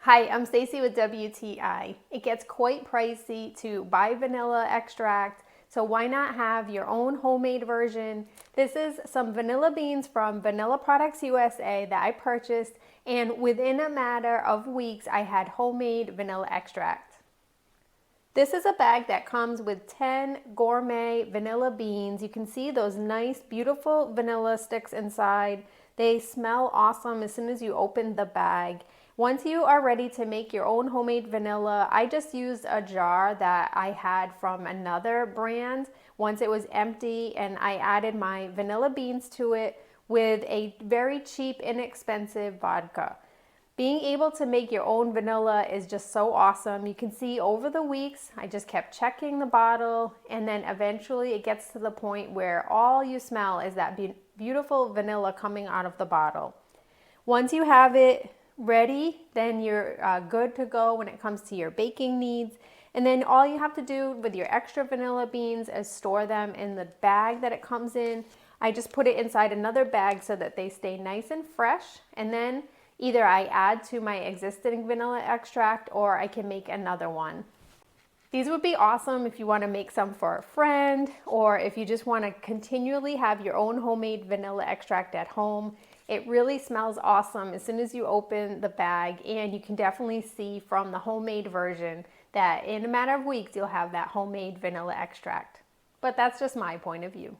Hi, I'm Stacy with WTI. It gets quite pricey to buy vanilla extract, so why not have your own homemade version? This is some vanilla beans from Vanilla Products USA that I purchased, and within a matter of weeks, I had homemade vanilla extract. This is a bag that comes with 10 gourmet vanilla beans. You can see those nice, beautiful vanilla sticks inside. They smell awesome as soon as you open the bag. Once you are ready to make your own homemade vanilla, I just used a jar that I had from another brand. Once it was empty, and I added my vanilla beans to it with a very cheap, inexpensive vodka. Being able to make your own vanilla is just so awesome. You can see over the weeks, I just kept checking the bottle, and then eventually it gets to the point where all you smell is that beautiful vanilla coming out of the bottle. Once you have it ready, then you're good to go when it comes to your baking needs. And then all you have to do with your extra vanilla beans is store them in the bag that it comes in. I just put it inside another bag so that they stay nice and fresh, and then either I add to my existing vanilla extract or I can make another one. These would be awesome if you want to make some for a friend, or if you just want to continually have your own homemade vanilla extract at home. It really smells awesome as soon as you open the bag, and you can definitely see from the homemade version that in a matter of weeks you'll have that homemade vanilla extract. But that's just my point of view.